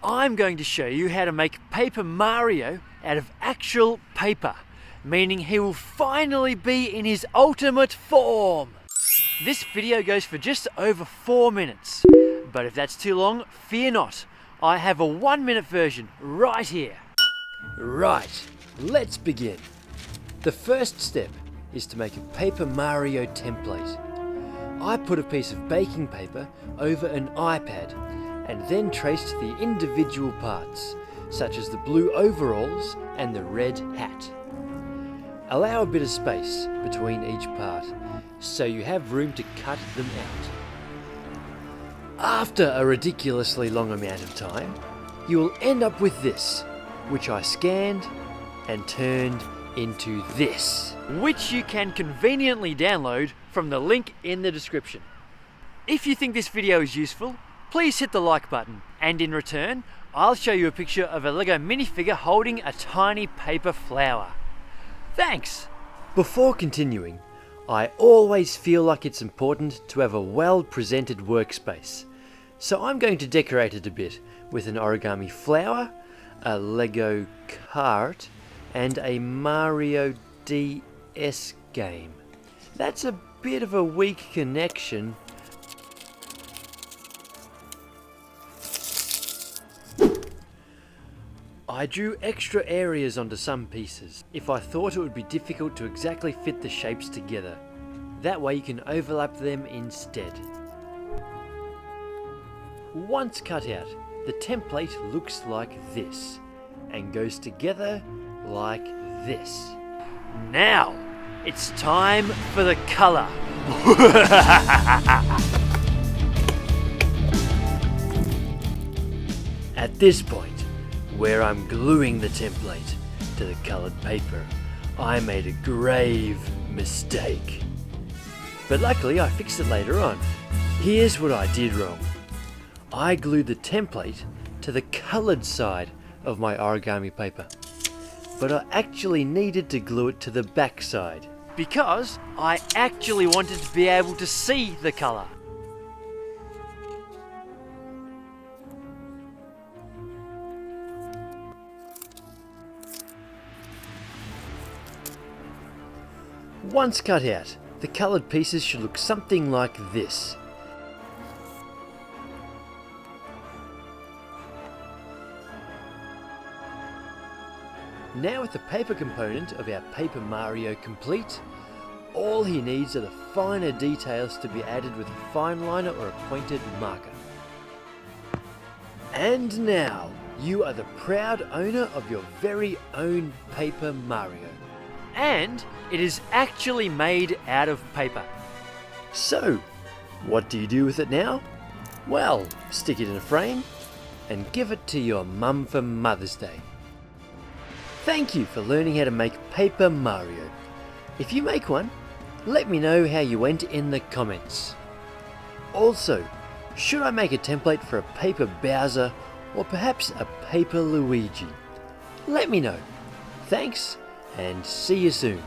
I'm going to show you how to make Paper Mario out of actual paper, meaning he will finally be in his ultimate form. This video goes for just over 4 minutes, but if that's too long, fear not. I have a 1-minute version right here. Right, let's begin. The first step is to make a Paper Mario template. I put a piece of baking paper over an iPad and then traced the individual parts, such as the blue overalls and the red hat. Allow a bit of space between each part, so you have room to cut them out. After a ridiculously long amount of time, you will end up with this, which I scanned and turned into this, which you can conveniently download from the link in the description. If you think this video is useful, please hit the like button, and in return, I'll show you a picture of a Lego minifigure holding a tiny paper flower. Thanks! Before continuing, I always feel like it's important to have a well-presented workspace, so I'm going to decorate it a bit with an origami flower, a Lego cart, and a Mario DS game. That's a bit of a weak connection. I drew extra areas onto some pieces if I thought it would be difficult to exactly fit the shapes together. That way you can overlap them instead. Once cut out, the template looks like this and goes together like this. Now, it's time for the colour. At this point, where I'm gluing the template to the coloured paper, I made a grave mistake. But luckily I fixed it later on. Here's what I did wrong. I glued the template to the coloured side of my origami paper, but I actually needed to glue it to the back side because I actually wanted to be able to see the colour. Once cut out, the coloured pieces should look something like this. Now with the paper component of our Paper Mario complete, all he needs are the finer details to be added with a fine liner or a pointed marker. And now, you are the proud owner of your very own Paper Mario. And it is actually made out of paper. So, what do you do with it now? Well, stick it in a frame and give it to your mum for Mother's Day. Thank you for learning how to make Paper Mario. If you make one, let me know how you went in the comments. Also, should I make a template for a Paper Bowser or perhaps a Paper Luigi? Let me know. Thanks, and see you soon.